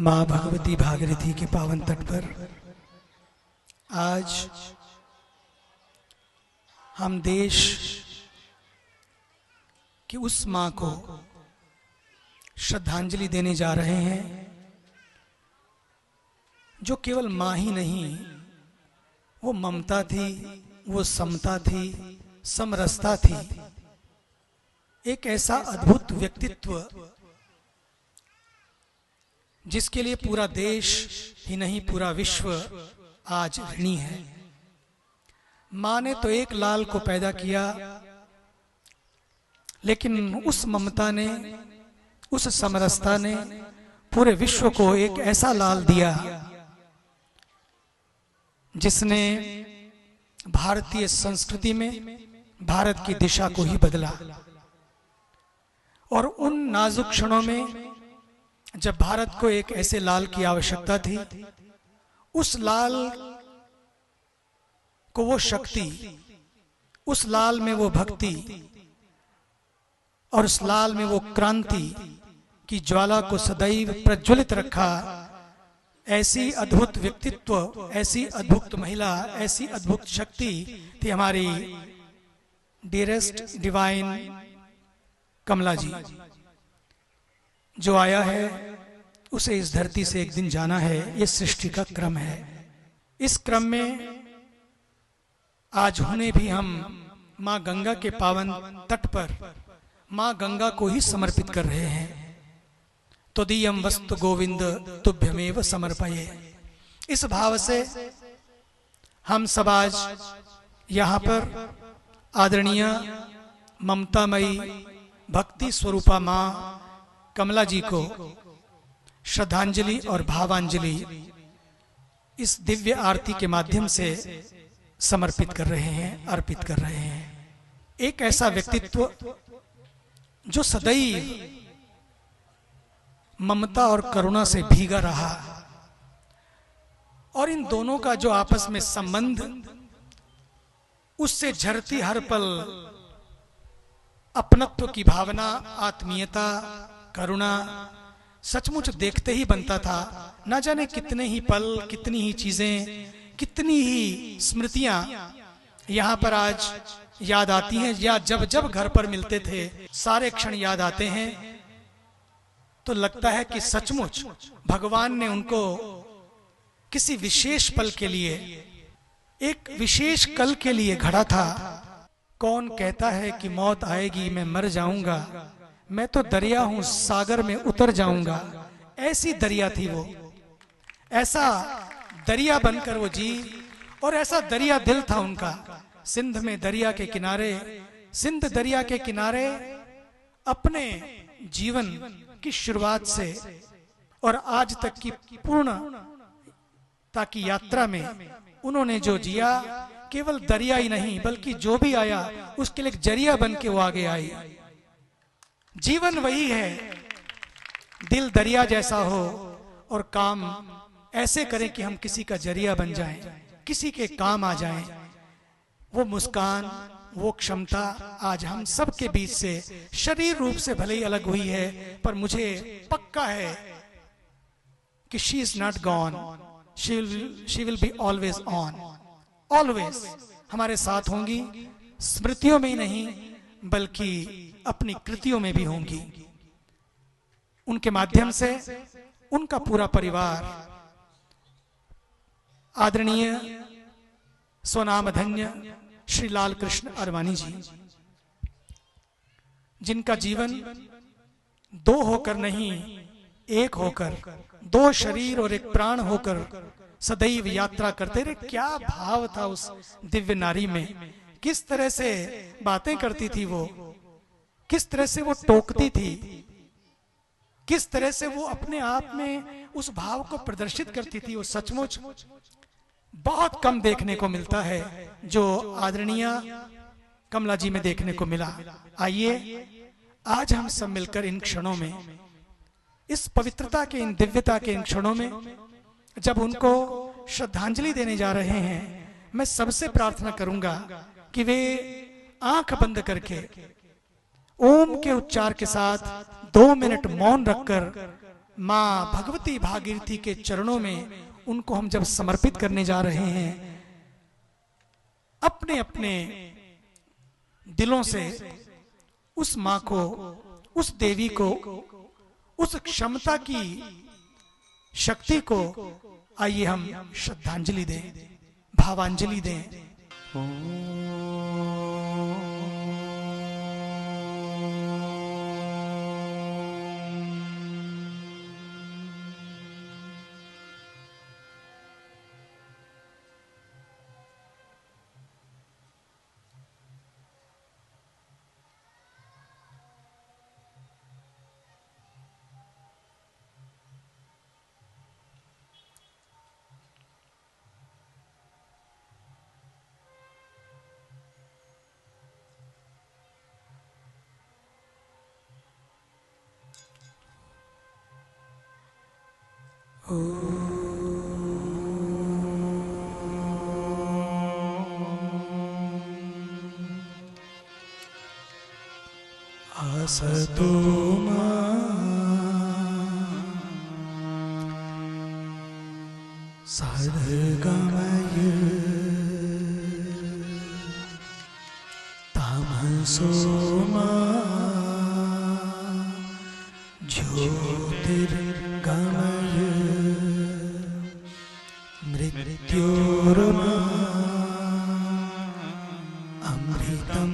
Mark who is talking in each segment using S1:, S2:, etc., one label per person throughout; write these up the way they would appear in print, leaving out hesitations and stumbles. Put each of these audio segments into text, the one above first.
S1: माँ भगवती भागीरथी के पावन तट पर आज हम देश की उस माँ को श्रद्धांजलि देने जा रहे हैं जो केवल माँ ही नहीं, वो ममता थी, वो समता थी, समरसता थी। एक ऐसा अद्भुत व्यक्तित्व जिसके लिए पूरा देश ही नहीं पूरा विश्व आज ऋणी है। माँ ने तो एक लाल को पैदा किया, लेकिन उस ममता ने, उस समरसता ने पूरे विश्व को एक ऐसा लाल दिया जिसने भारतीय संस्कृति में भारत की दिशा को ही बदला। और उन नाजुक क्षणों में जब भारत को एक ऐसे लाल की आवश्यकता थी, उस लाल को वो शक्ति, उस लाल में वो भक्ति और उस लाल में वो क्रांति की ज्वाला को सदैव प्रज्वलित रखा। ऐसी अद्भुत व्यक्तित्व, ऐसी अद्भुत महिला, ऐसी अद्भुत शक्ति थी हमारी डियरेस्ट डिवाइन कमला जी। जो आया है उसे इस धरती से एक दिन जाना है, ये सृष्टि का क्रम है। इस क्रम में आज उन्हें भी हम माँ गंगा के पावन तट पर माँ गंगा को ही समर्पित कर रहे हैं। त्वदीयं वस्तु गोविंद तुभ्यमेव समर्पये। इस भाव से हम सब आज यहाँ पर आदरणीय ममतामयी भक्ति स्वरूपा माँ कमला जी को श्रद्धांजलि और भावांजलि इस दिव्य आरती के माध्यम से समर्पित कर रहे हैं, अर्पित कर रहे हैं। एक ऐसा व्यक्तित्व जो सदैव ममता और करुणा से भीगा रहा, और इन दोनों का जो आपस में संबंध, उससे झरती हर पल अपनत्व की भावना, आत्मीयता, करुणा सचमुच देखते ही बनता था। ना जाने कितने ही पल, कितनी ही चीजें, कितनी ही स्मृतियां यहाँ पर आज याद आती हैं, या जब जब घर पर मिलते थे सारे क्षण याद आते हैं। तो लगता है कि सचमुच भगवान ने उनको किसी विशेष पल के लिए, एक विशेष कल के लिए घड़ा था। कौन कहता है कि मौत आएगी मैं मर जाऊंगा, मैं तो दरिया हूं सागर में उतर जाऊंगा। ऐसी दरिया थी वो, ऐसा दरिया बनकर वो जी, और ऐसा दरिया दिल था उनका। सिंध में दरिया के किनारे, सिंध दरिया के किनारे अपने जीवन की शुरुआत से और आज तक की पूर्णता की यात्रा में उन्होंने जो जिया, केवल दरिया ही नहीं बल्कि जो भी आया उसके लिए एक जरिया बन के वो आगे आई। जीवन वही है, दिल दरिया जैसा हो और काम ऐसे करें कि हम किसी का जरिया बन जाएं, किसी के काम आ जाएं। वो मुस्कान, वो क्षमता आज हम सब के बीच से शरीर रूप से भले ही अलग हुई है, पर मुझे पक्का है कि she is not gone, she will be always on, always हमारे साथ होंगी। स्मृतियों में ही नहीं बल्कि अपनी कृतियों में भी होंगी। उनके माध्यम से उनका पूरा परिवार, आदरणीय स्वनामधन्य श्री लाल कृष्ण अडवाणी जी, जिनका जीवन दो होकर नहीं एक होकर, दो शरीर और एक प्राण होकर सदैव यात्रा करते रहे। क्या भाव था उस दिव्य नारी में, किस तरह से बातें करती थी वो, किस तरह से वो टोकती थी, किस तरह से वो अपने आप में उस भाव को प्रदर्शित करती थी। वो सचमुच बहुत कम देखने को मिलता है जो आदरणीय कमला जी में देखने को मिला। आइए आज हम सब मिलकर इन क्षणों में, इस पवित्रता के, इन दिव्यता के इन क्षणों में जब उनको श्रद्धांजलि देने जा रहे हैं, मैं सबसे प्रार्थना करूंगा कि वे आंख बंद करके ओम के उच्चार के साथ 2 मिनट मौन रखकर माँ भगवती भागीरथी के चरणों में उनको हम जब समर्पित करने जा रहे हैं, अपने अपने दिलों से उस माँ को, उस देवी को, उस क्षमता की शक्ति को आइए हम श्रद्धांजलि दें, भावांजलि दें। आसतो मा सद्गमय तामसो मा ज्योतिर्गमय मृत्योर्मा अमृतं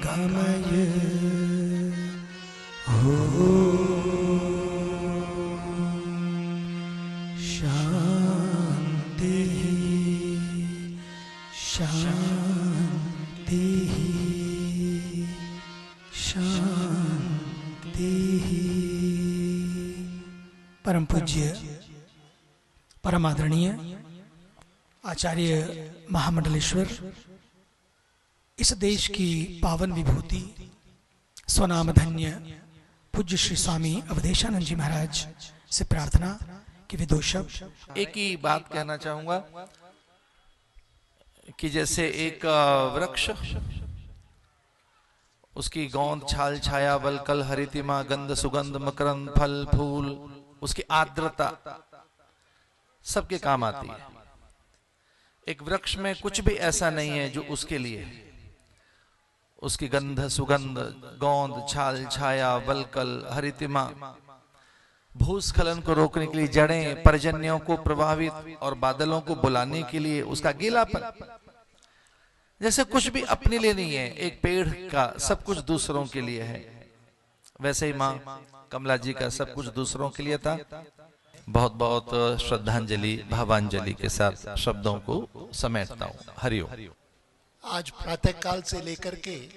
S1: गमय। शांति शांति शांति। परम पूज्य परम आदरणीय आचार्य महामंडलेश्वर, इस देश की पावन विभूति स्वनाम धन्य पूज्य श्री स्वामी अवधेशानंद जी महाराज से प्रार्थना कि वे दो शब्द।
S2: एक ही बात कहना चाहूंगा कि जैसे एक वृक्ष, उसकी गोंद छाल छाया वलकल हरितिमा गंध सुगंध मकरंद फल फूल, उसकी आर्द्रता सबके काम आती है। एक वृक्ष में कुछ भी ऐसा नहीं है जो उसके लिए। उसकी गंध सुगंध गोंद छाल छाया वलकल हरितिमा, भूस्खलन को रोकने के लिए जड़ें, पर्जन्यों को प्रभावित और बादलों को बुलाने के लिए उसका गीलापन, जैसे कुछ भी अपने लिए नहीं है। एक पेड़ का सब कुछ दूसरों के लिए है, वैसे ही माँ कमला जी का सब कुछ दूसरों के लिए था। बहुत बहुत श्रद्धांजलि भावांजलि के साथ शब्दों को समेटता हूँ। हरिओम।
S3: आज प्रातः काल से लेकर के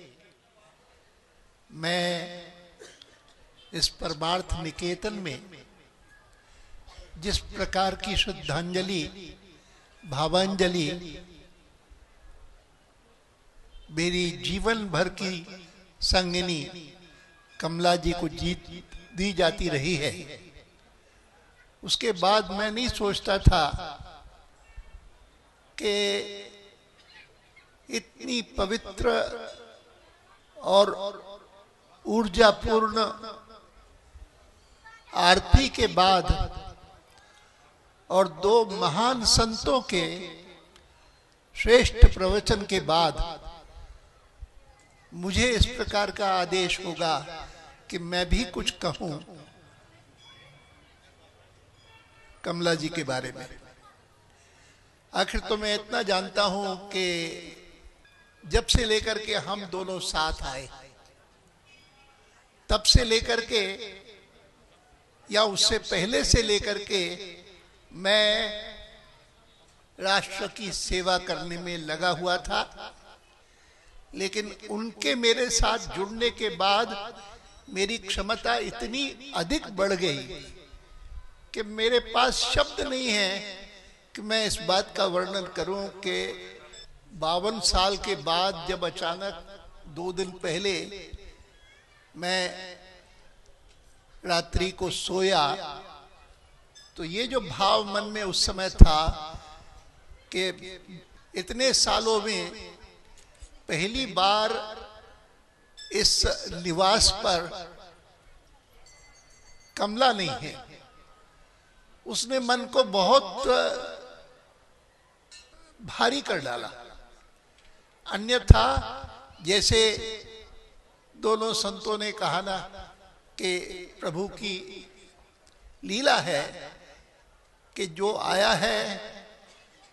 S3: मैं इस परमार्थ निकेतन में जिस प्रकार की श्रद्धांजलि भावांजलि मेरी जीवन भर की संगिनी कमला जी को दी जाती रही है, उसके बाद मैं नहीं सोचता था कि इतनी पवित्र और ऊर्जापूर्ण आरती के बाद और दो महान संतों के श्रेष्ठ प्रवचन के बाद मुझे इस प्रकार का आदेश होगा कि मैं भी कुछ कहूं कमला जी के बारे में। आखिर तो मैं इतना जानता हूं कि जब से लेकर के हम दोनों साथ आए, तब से लेकर के या उससे पहले से लेकर के मैं राष्ट्र की सेवा करने में लगा हुआ था। लेकिन उनके मेरे साथ जुड़ने के बाद मेरी क्षमता इतनी अधिक बढ़ गई कि मेरे पास शब्द नहीं है कि मैं इस बात का वर्णन करूं कि 52 साल के बाद जब अचानक 2 दिन पहले मैं रात्रि को सोया, तो ये जो भाव मन में उस समय था कि इतने सालों में पहली बार इस निवास पर कमला नहीं है, उसने मन को बहुत भारी कर डाला। अन्यथा जैसे दोनों संतों ने कहा ना कि प्रभु की लीला है कि जो आया है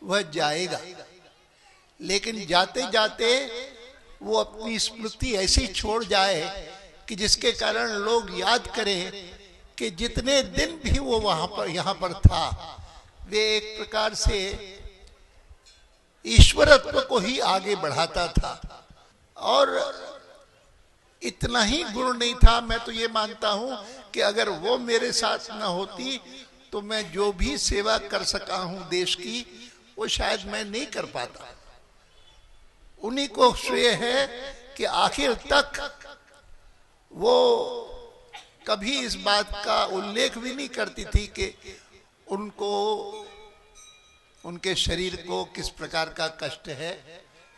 S3: वह जाएगा, लेकिन जाते जाते वो अपनी स्मृति ऐसी छोड़ जाए कि जिसके कारण लोग याद करें कि जितने दिन भी वो वहां पर यहां पर था, वे एक प्रकार से ईश्वरत्व को ही आगे बढ़ाता था। और इतना ही गुण नहीं था, मैं तो ये मानता हूं कि अगर वो मेरे साथ न होती तो मैं जो भी सेवा कर सका हूं देश की, वो शायद मैं नहीं कर पाता। उन्हीं को श्रेय है कि आखिर तक वो कभी इस बात का उल्लेख भी नहीं करती थी कि उनको, उनके शरीर को किस प्रकार का कष्ट है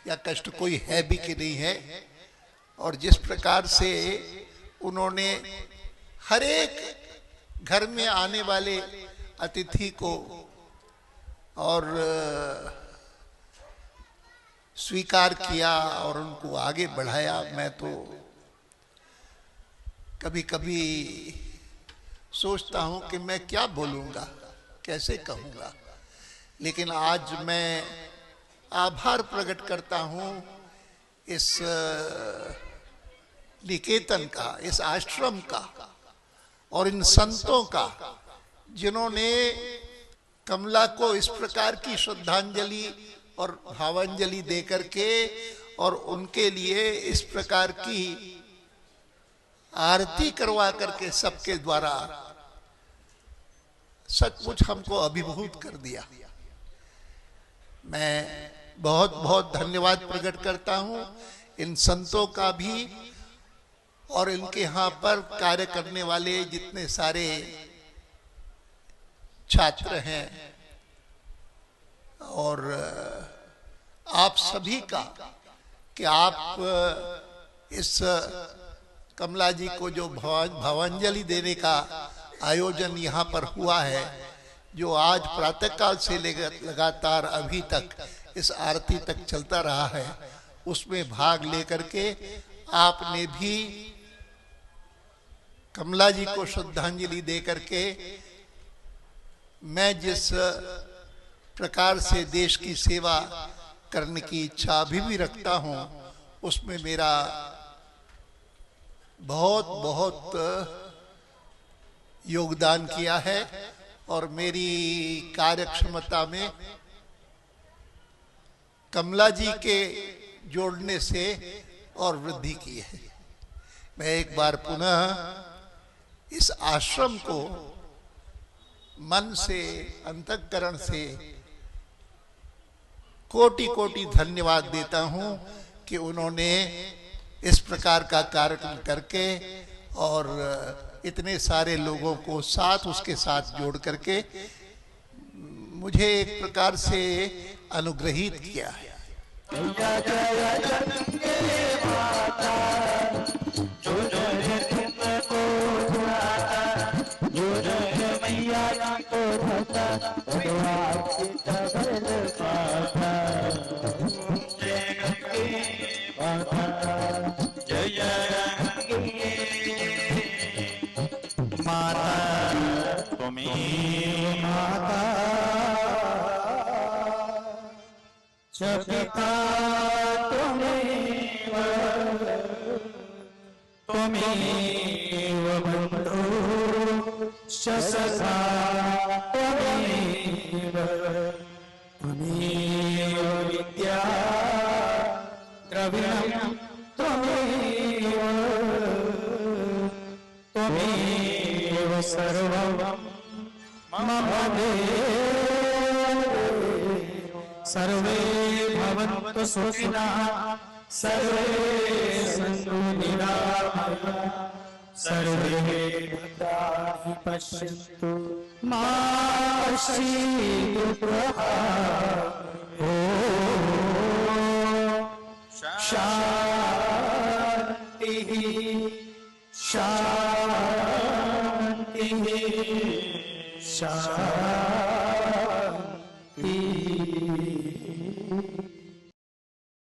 S3: या कष्ट कोई है भी कि नहीं है। और जिस प्रकार से उन्होंने हर एक घर में आने वाले अतिथि को और स्वीकार किया और उनको आगे बढ़ाया, मैं तो कभी कभी सोचता हूं कि मैं क्या बोलूंगा, कैसे कहूंगा। लेकिन आज मैं आभार प्रकट करता हूं इस निकेतन का, इस आश्रम का और इन संतों का, जिन्होंने कमला को इस प्रकार की श्रद्धांजलि और भावांजलि दे करके और उनके लिए इस प्रकार की आरती करवा करके सबके द्वारा सचमुच हमको अभिभूत कर दिया। मैं बहुत बहुत धन्यवाद प्रकट करता हूं इन संतों का भी और इनके यहाँ पर कार्य करने वाले जितने सारे छात्र हैं और आप सभी का, कि आप इस कमला जी को जो भावांजलि देने का आयोजन यहाँ पर हुआ है, जो आज प्रातःकाल से लगातार अभी तक इस आरती तक चलता रहा है, उसमें भाग लेकर के आपने भी कमला जी को श्रद्धांजलि दे करके मैं जिस प्रकार से देश की सेवा करने की इच्छा अभी भी रखता हूं, उसमें मेरा बहुत बहुत योगदान किया है और मेरी कार्यक्षमता में कमला जी के जोड़ने से और वृद्धि की है। मैं एक बार पुनः इस आश्रम को मन से, अंतःकरण से कोटि कोटि धन्यवाद देता हूं कि उन्होंने इस प्रकार का कार्यक्रम करके और इतने सारे लोगों को साथ उसके साथ जोड़ करके मुझे एक प्रकार से अनुग्रहित किया है।
S4: पिता त्वमेव बन्धो सखा त्वमेव विद्या द्रविणं त्वमेव सर्वं मम सर्वे भवन्तु सुखिनः सर्वे सन्तु निरामयाः सर्वे भद्राणि पश्यन्तु मा कश्चित् दुःखभाग् शान्तिः शान्तिः शान्तिः। की